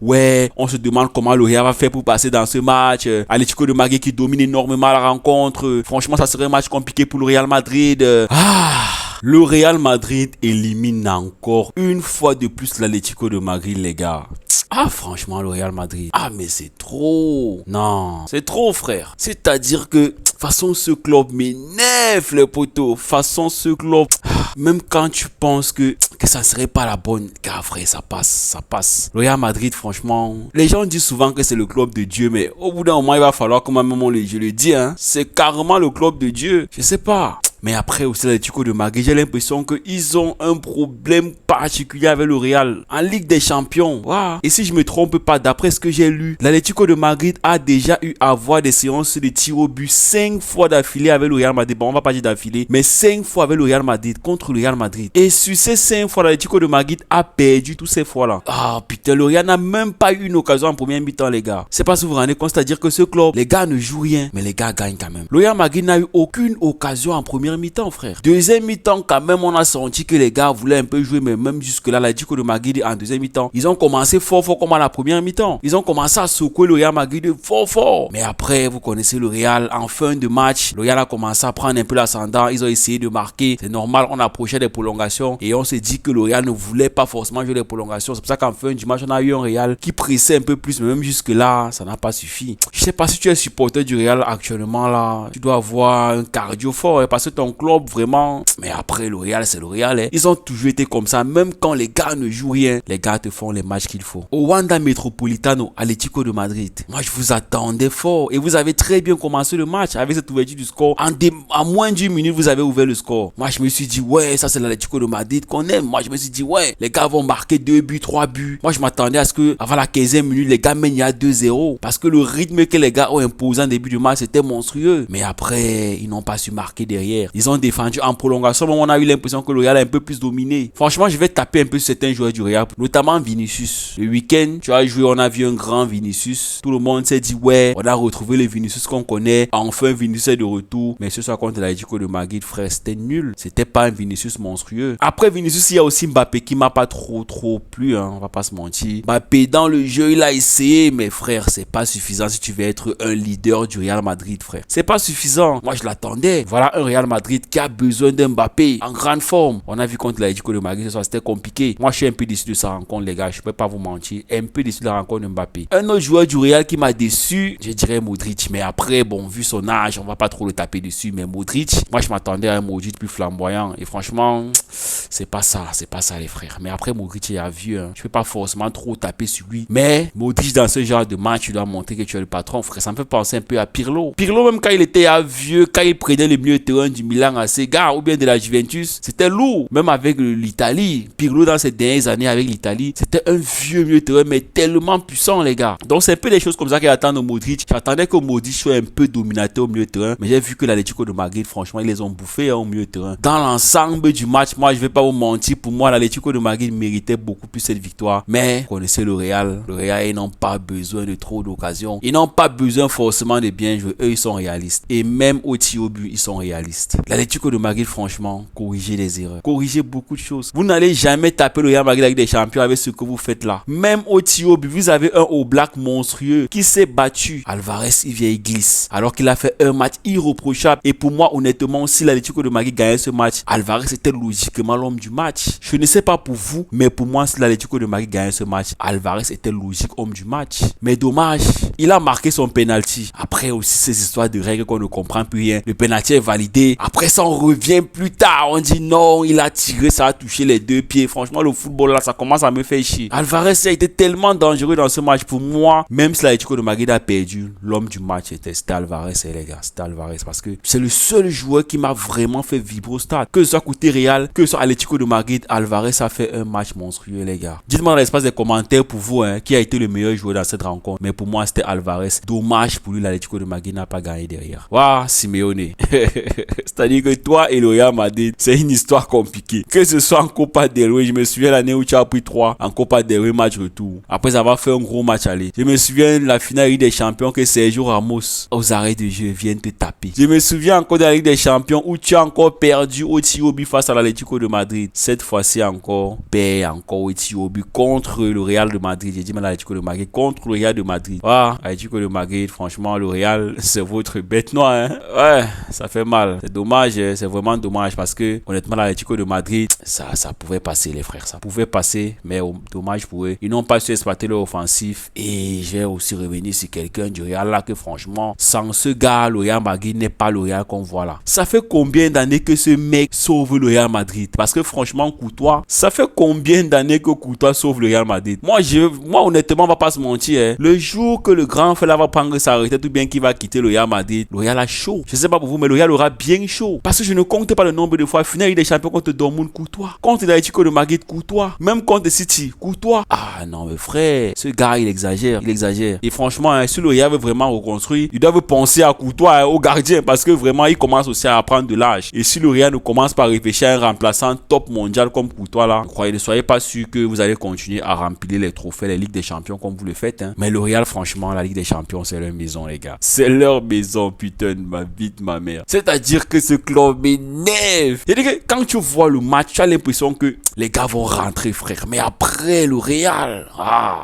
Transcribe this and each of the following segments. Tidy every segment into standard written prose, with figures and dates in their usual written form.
Ouais, on se demande comment le Real va faire pour passer dans ce match. Atlético de Madrid qui domine énormément la rencontre. Franchement, ça serait un match compliqué pour le Real Madrid. Le Real Madrid élimine encore une fois de plus l'Atlético de Madrid, les gars. Franchement, le Real Madrid. Mais c'est trop. Non, c'est trop, frère. C'est-à-dire que, façon, ce club m'énerve, les potos. Façon, ce club. Même quand tu penses que ça serait pas la bonne, car frère, ça passe. Le Real Madrid, franchement, les gens disent souvent que c'est le club de Dieu, mais au bout d'un moment, il va falloir que même je le dis, c'est carrément le club de Dieu. Je sais pas. Mais après aussi l'Atlético de Madrid, j'ai l'impression qu'ils ont un problème particulier avec le Real en Ligue des Champions. Wow. Et si je me trompe pas, d'après ce que j'ai lu, l'Atlético de Madrid a déjà eu à avoir des séances de tir au but 5 fois d'affilée avec le Real Madrid. Bon, on va pas dire d'affilée, mais 5 fois avec le Real Madrid contre le Real Madrid. Et sur ces 5 fois, l'Atlético de Madrid a perdu toutes ces fois-là. Putain, le Real n'a même pas eu une occasion en première mi-temps, les gars. C'est pas si vous vous rendez compte, c'est-à-dire que ce club, les gars ne jouent rien, mais les gars gagnent quand même. Le Real Madrid n'a eu aucune occasion en première mi-temps, frère. Deuxième mi-temps, quand même, on a senti que les gars voulaient un peu jouer, mais même jusque-là, l'Atlético de Madrid en deuxième mi-temps, ils ont commencé fort comme à la première mi-temps. Ils ont commencé à secouer le Real Madrid fort. Mais après, vous connaissez le Real, en fin de match, le Real a commencé à prendre un peu l'ascendant. Ils ont essayé de marquer. C'est normal, on approchait des prolongations et on s'est dit que le Real ne voulait pas forcément jouer les prolongations. C'est pour ça qu'en fin du match, on a eu un Real qui pressait un peu plus, mais même jusque-là, ça n'a pas suffi. Je sais pas si tu es supporter du Real actuellement là, tu dois avoir un cardio fort parce que ton club vraiment. Mais après, le Real, c'est le Real. Ils ont toujours été comme ça. Même quand les gars ne jouent rien, les gars te font les matchs qu'il faut. Au Wanda Metropolitano, Atlético de Madrid. Moi, je vous attendais fort. Et vous avez très bien commencé le match avec cette ouverture du score. En moins d'1 minute, vous avez ouvert le score. Moi, je me suis dit, ouais, ça c'est l'Atlético de Madrid qu'on aime. Moi, je me suis dit, ouais, les gars vont marquer 2 buts, 3 buts. Moi, je m'attendais à ce que, avant la 15e minute, les gars mènent à 2-0. Parce que le rythme que les gars ont imposé en début du match, c'était monstrueux. Mais après, ils n'ont pas su marquer derrière. Ils ont défendu en prolongation. On a eu l'impression que le Real a un peu plus dominé. Franchement, je vais taper un peu sur certains joueurs du Real, notamment Vinicius. Le week-end, tu as joué, on a vu un grand Vinicius. Tout le monde s'est dit, ouais, on a retrouvé le Vinicius qu'on connaît. Enfin, Vinicius est de retour. Mais ce soir contre l'Atlético de Madrid, frère, c'était nul. C'était pas un Vinicius monstrueux. Après Vinicius, il y a aussi Mbappé qui m'a pas trop plu, on va pas se mentir. Mbappé, dans le jeu, il a essayé, mais frère, c'est pas suffisant si tu veux être un leader du Real Madrid, frère. C'est pas suffisant. Moi, je l'attendais. Voilà un Real Madrid qui a besoin d'un Mbappé en grande forme. On a vu contre l'Atlético de Madrid ce soir, c'était compliqué. Moi, je suis un peu déçu de sa rencontre, les gars. Je peux pas vous mentir. Un peu déçu de la rencontre de Mbappé. Un autre joueur du Real qui m'a déçu, je dirais Modric. Mais après, bon, vu son âge, on va pas trop le taper dessus. Mais Modric, moi, je m'attendais à un Modric plus flamboyant. Et franchement, c'est pas ça, les frères. Mais après, Modric est vieux. Je peux pas forcément trop taper sur lui. Mais Modric, dans ce genre de match, tu dois montrer que tu es le patron, frère. Ça me fait penser un peu à Pirlo. Pirlo, même quand il était vieux, quand il prenait le milieu de terrain du Milan à Sega ou bien de la Juventus, c'était lourd. Même avec l'Italie, Pirlo dans ces dernières années avec l'Italie, c'était un vieux milieu de terrain, mais tellement puissant, les gars. Donc c'est un peu des choses comme ça qu'il attend de Modric. J'attendais que Modric soit un peu dominateur au milieu de terrain, mais j'ai vu que l'Atlético de Madrid, franchement, ils les ont bouffés au milieu de terrain. Dans l'ensemble du match, moi, je vais pas vous mentir, pour moi, l'Atlético de Madrid méritait beaucoup plus cette victoire. Mais, vous connaissez le Real. Le Real, ils n'ont pas besoin de trop d'occasions. Ils n'ont pas besoin forcément de bien jouer. Eux, ils sont réalistes. Et même au tir au but, ils sont réalistes. L'Atlético de Madrid, franchement, corrigez les erreurs. Corrigez beaucoup de choses. Vous n'allez jamais taper le Real Madrid avec des champions avec ce que vous faites là. Même au tir au but, vous avez un Oblak monstrueux qui s'est battu. Alvarez, il vient, il glisse. Alors qu'il a fait un match irréprochable. Et pour moi, honnêtement, si l'Atlético de Madrid gagnait ce match, Alvarez était logiquement l'homme du match. Je ne sais pas pour vous, mais pour moi, si l'Atlético de Madrid gagnait ce match, Alvarez était logique homme du match. Mais dommage, il a marqué son penalty. Après aussi ces histoires de règles qu'on ne comprend plus rien. Le penalty est validé. Après ça, on revient plus tard. On dit non, il a tiré, ça a touché les deux pieds. Franchement, le football là, ça commence à me faire chier. Alvarez a été tellement dangereux dans ce match. Pour moi, même si l'Atlético de Madrid a perdu, l'homme du match c'était Alvarez, les gars. C'était Alvarez parce que c'est le seul joueur qui m'a vraiment fait vibrer au stade. Que ce soit côté Real, que ce soit Atlético de Madrid, Alvarez a fait un match monstrueux, les gars. Dites-moi dans l'espace des commentaires pour vous, qui a été le meilleur joueur dans cette rencontre. Mais pour moi, c'était Alvarez. Dommage pour lui, l'Atlético de Madrid n'a pas gagné derrière. Waouh, Simeone. C'est-à-dire que toi et le Real Madrid, c'est une histoire compliquée. Que ce soit en Copa Copa del Rey. Je me souviens l'année où tu as pris 3 en Copa del Rey match retour. Après avoir fait un gros match aller. Je me souviens la finale Ligue des Champions que Sergio Ramos aux arrêts de jeu viennent te taper. Je me souviens encore de la Ligue des Champions où tu as encore perdu au tir au but face à l'Atlético de Madrid. Cette fois-ci encore, perd encore au tir au but contre le Real de Madrid. J'ai dit mais l'Atlético de Madrid contre le Real de Madrid. Ah, l'Atlético de Madrid, franchement, le Real, c'est votre bête noire, hein. Ouais, ça fait mal. C'est dommage, c'est vraiment dommage parce que, honnêtement, l'Atlético de Madrid, ça pouvait passer, les frères. Ça pouvait passer, mais dommage pour eux. Ils n'ont pas su exploiter leur offensif. Et je vais aussi revenir sur quelqu'un du Real là que, franchement, sans ce gars, le Real Madrid n'est pas le Real qu'on voit là. Ça fait combien d'années que ce mec sauve le Real Madrid? Parce que, franchement, Courtois, ça fait combien d'années que Courtois sauve le Real Madrid? Moi, honnêtement, on va pas se mentir, hein. Le jour que le grand frère là va prendre sa retraite ou bien qu'il va quitter le Real Madrid, le Real a chaud. Je sais pas pour vous, mais le Real aura bien chaud. Parce que je ne compte pas le nombre de fois finale des champions contre Dortmund, Courtois. Contre l'Atlético de Madrid, Courtois. Même contre City, Courtois. Ah non, mais frère, ce gars, il exagère. Il exagère. Et franchement, hein, si le Real veut vraiment reconstruire, il doit penser à Courtois, hein, au gardien. Parce que vraiment, il commence aussi à prendre de l'âge. Et si le Real ne commence pas à réfléchir à un remplaçant top mondial comme Courtois là, ne soyez pas sûr que vous allez continuer à remplir les trophées, les Ligues des Champions comme vous le faites, hein. Mais le Real, franchement, la Ligue des Champions, c'est leur maison, les gars. C'est leur maison, putain de ma vie de ma mère. C'est-à-dire que ce club m'énerve. C'est-à-dire que quand tu vois le match, tu as l'impression que les gars vont rentrer, frère. Mais après, le Real,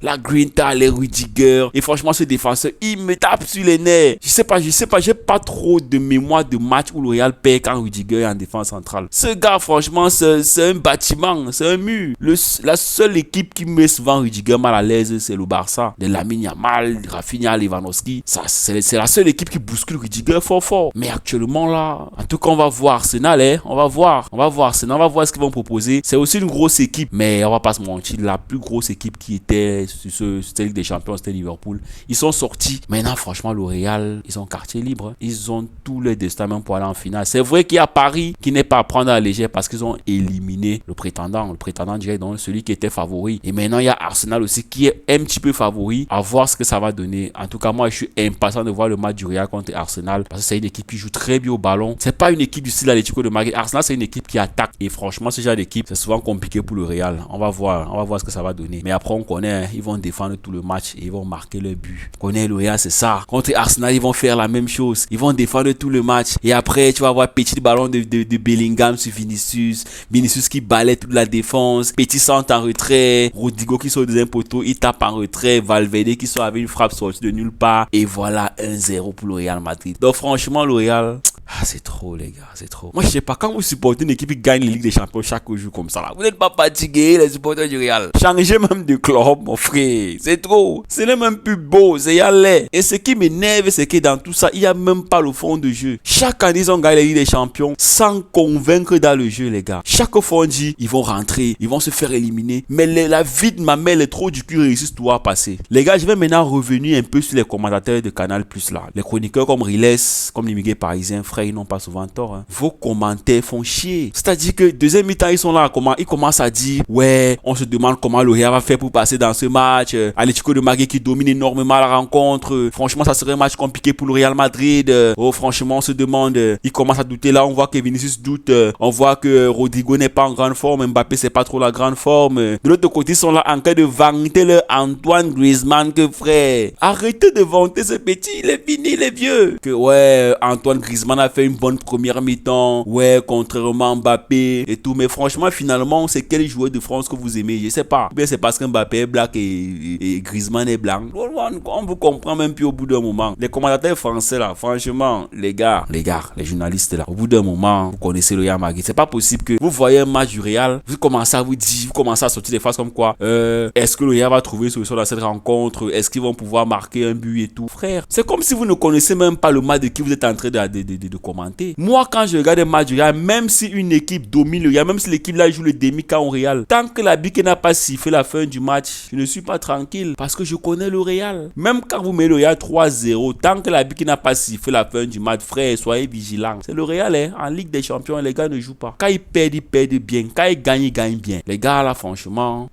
la Grinta, les Rudiger, et franchement, ce défenseur, il me tape sur les nerfs. Je sais pas, j'ai pas trop de mémoire de match où le Real perd quand Rudiger est en défense centrale. Ce gars, franchement, c'est un bâtiment, c'est un mur. La seule équipe qui met souvent Rudiger mal à l'aise, c'est le Barça. De Lamine Yamal, Rafinha, Lewandowski. Ça, c'est la seule équipe qui bouscule Rudiger fort. Mais actuellement, là, en tout cas, on va voir Arsenal, hein. On va voir Arsenal, on va voir ce qu'ils vont proposer. C'est aussi une grosse équipe, mais on va pas se mentir, la plus grosse équipe qui était sur cette Ligue des Champions, c'était Liverpool. Ils sont sortis. Maintenant, franchement, le Real, ils ont quartier libre. Ils ont tout le destin même pour aller en finale. C'est vrai qu'il y a Paris qui n'est pas à prendre à la légère parce qu'ils ont éliminé le prétendant direct, donc celui qui était favori. Et maintenant, il y a Arsenal aussi qui est un petit peu favori. À voir ce que ça va donner. En tout cas, moi, je suis impatient de voir le match du Real contre Arsenal parce que c'est une équipe qui joue très bien au ballon. C'est pas une équipe du style Atlético de Madrid. Arsenal, c'est une équipe qui attaque. Et franchement, ce genre d'équipe, c'est souvent compliqué pour le Real. On va voir ce que ça va donner. Mais après, on connaît, hein, ils vont défendre tout le match et ils vont marquer le but. On connaît le Real, c'est ça. Contre Arsenal, ils vont faire la même chose. Ils vont défendre tout le match. Et après, tu vas voir petit ballon de Bellingham sur Vinicius. Vinicius qui balaie toute la défense. Petit centre en retrait. Rodrigo qui sort des poteau, il tape en retrait. Valverde qui sort avec une frappe sortie de nulle part. Et voilà 1-0 pour le Real Madrid. Donc franchement, le Real, c'est trop, les gars, c'est trop. Moi, je sais pas, quand vous supportez une équipe qui gagne les Ligues des Champions chaque jour comme ça, là, vous n'êtes pas fatigués, les supporters du Real. Changez même de club, mon frère. C'est trop. C'est même plus beau, c'est y aller. Et ce qui m'énerve, c'est que dans tout ça, il y a même pas le fond de jeu. Chaque année, ils ont gagné les Ligues des Champions sans convaincre dans le jeu, les gars. Chaque fois, on dit, ils vont rentrer, ils vont se faire éliminer. Mais la vie de ma mère, les trop du cul réussissent tout à passer. Les gars, je vais maintenant revenir un peu sur les commentateurs de Canal Plus là. Les chroniqueurs comme Riles, comme l'immigré parisien, frère, ils n'ont pas souvent tort, hein. Vos commentaires font chier. C'est-à-dire que deuxième mi-temps, ils sont là, ils commencent à dire, ouais, on se demande comment le Real va faire pour passer dans ce match. Atlético de Madrid qui domine énormément la rencontre. Franchement, ça serait un match compliqué pour le Real Madrid. Oh, franchement, on se demande. Ils commencent à douter là. On voit que Vinicius doute. On voit que Rodrigo n'est pas en grande forme. Mbappé, c'est pas trop la grande forme. De l'autre côté, ils sont là en train de vanter le Antoine Griezmann que frère. Arrêtez de vanter ce petit. Il est fini, il est vieux. Que ouais, Antoine Griezmann a fait une bonne première mi-temps. Ouais, contrairement à Mbappé et tout. Mais franchement, finalement, c'est quel joueur de France que vous aimez? Je sais pas. Bien, c'est parce que Mbappé est black et Griezmann est blanc. On vous comprend même plus au bout d'un moment. Les commentateurs français là, franchement, les gars, les journalistes là, au bout d'un moment, vous connaissez le Real Madrid. C'est pas possible que vous voyez un match du Real, vous commencez à vous dire, vous commencez à sortir des phrases comme quoi, est-ce que le Real va trouver une solution dans cette rencontre? Est-ce qu'ils vont pouvoir marquer un but et tout? Frère, c'est comme si vous ne connaissez même pas le match de qui vous êtes en train de commenter. Moi, quand je regarde un match du Real, même si une équipe domine le Real, même si l'équipe là joue le demi-camp au Real, tant que la bique n'a pas sifflé la fin du match, je ne suis pas tranquille parce que je connais le Real. Même quand vous mettez le Real 3-0, tant que la bique n'a pas sifflé la fin du match, frère, soyez vigilants. C'est le Real, hein. En Ligue des Champions, les gars ne jouent pas. Quand ils perdent bien. Quand ils gagnent bien. Les gars là, franchement.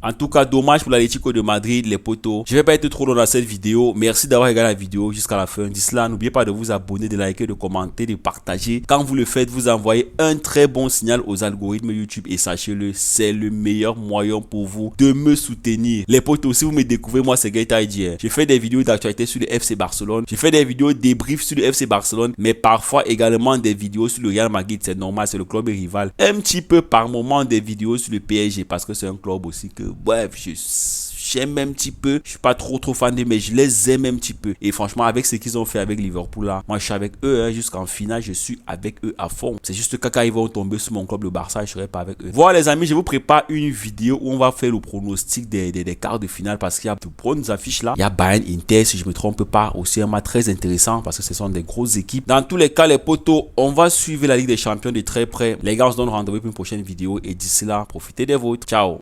En tout cas, dommage pour l'Atlético de Madrid, les potos. Je vais pas être trop long dans cette vidéo. Merci d'avoir regardé la vidéo jusqu'à la fin. D'ici là, n'oubliez pas de vous abonner, de liker, de commenter. commenter, de partager. Quand vous le faites, vous envoyez un très bon signal aux algorithmes YouTube et sachez-le, c'est le meilleur moyen pour vous de me soutenir. Les potes, aussi vous me découvrez, moi c'est Gaëtan ID. Je fais des vidéos d'actualité sur le FC Barcelone, je fais des vidéos débriefs sur le FC Barcelone, mais parfois également des vidéos sur le Real Madrid, c'est normal, c'est le club rival. Un petit peu par moment des vidéos sur le PSG parce que c'est un club aussi que, bref, j'aime un petit peu. Je suis pas trop fan de, mais je les aime un petit peu. Et franchement, avec ce qu'ils ont fait avec Liverpool là, moi je suis avec eux hein, jusqu'en finale, je suis avec eux à fond. C'est juste que quand ils vont tomber sur mon club le Barça, je serai pas avec eux. Voilà les amis, je vous prépare une vidéo où on va faire le pronostic des quarts de finale parce qu'il y a de bonnes affiches là. Il y a Bayern Inter, si je me trompe pas, aussi un match très intéressant parce que ce sont des grosses équipes. Dans tous les cas les potos, on va suivre la Ligue des Champions de très près. Les gars, on se donne rendez-vous pour une prochaine vidéo et d'ici là, profitez des vôtres. Ciao.